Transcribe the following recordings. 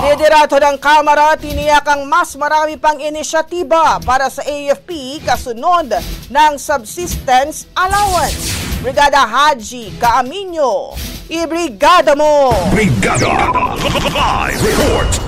Liderato ng Kamara tiniyak ang mas marami pang inisyatiba para sa AFP kasunod ng subsistence allowance. Brigada Haji Caaminio, ibrigada mo! Brigada Live Report!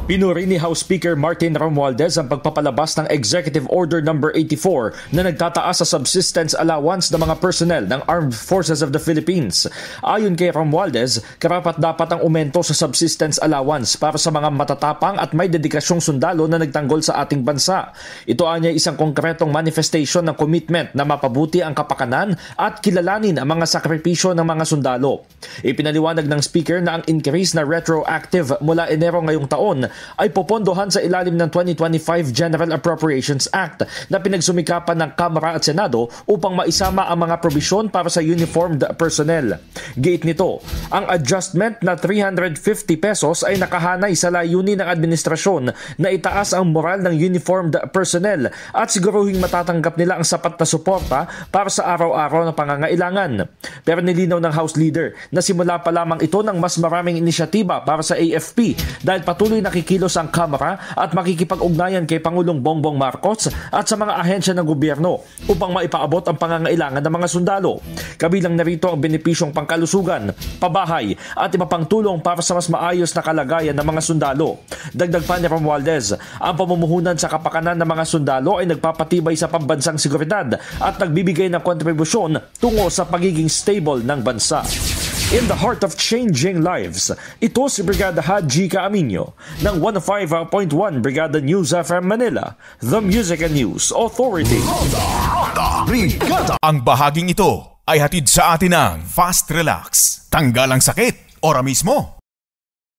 Pinuri ni House Speaker Martin Romualdez ang pagpapalabas ng Executive Order No. 84 na nagtataas sa subsistence allowance ng mga personnel ng Armed Forces of the Philippines. Ayon kay Romualdez, karapat-dapat ang umento sa subsistence allowance para sa mga matatapang at may dedikasyong sundalo na nagtanggol sa ating bansa. Ito ay isang konkretong manifestation ng commitment na mapabuti ang kapakanan at kilalanin ang mga sakripisyo ng mga sundalo. Ipinaliwanag ng Speaker na ang increase na retroactive mula Enero ngayong taon ay popondohan sa ilalim ng 2025 General Appropriations Act na pinagsumikapan ng Kamara at Senado upang maisama ang mga probisyon para sa uniformed personnel. Gate nito, ang adjustment na 350 pesos ay nakahanay sa layunin ng administrasyon na itaas ang moral ng uniformed personnel at siguruhing matatanggap nila ang sapat na suporta para sa araw-araw na pangangailangan. Pero nilinaw ng House Leader na simula pa lamang ito ng mas maraming inisyatiba para sa AFP dahil patuloy nakikilos ang Kamara at makikipag-ugnayan kay Pangulong Bongbong Marcos at sa mga ahensya ng gobyerno upang maipaabot ang pangangailangan ng mga sundalo. Kabilang narito ang benepisyong pangkalusugan, pabahay at iba pang tulong para sa mas maayos na kalagayan ng mga sundalo. Dagdag pa ni Romualdez, ang pamumuhunan sa kapakanan ng mga sundalo ay nagpapatibay sa pambansang seguridad at nagbibigay ng kontribusyon tungo sa pagiging stable ng bansa. In the heart of changing lives, ito si Brigada Haji Caaminio ng 105.1 Brigada News FM Manila, the Music and News Authority. Brigada! Ang bahaging ito ay hatid sa atin ng Fast Relax. Tanggal ang sakit, ora mismo.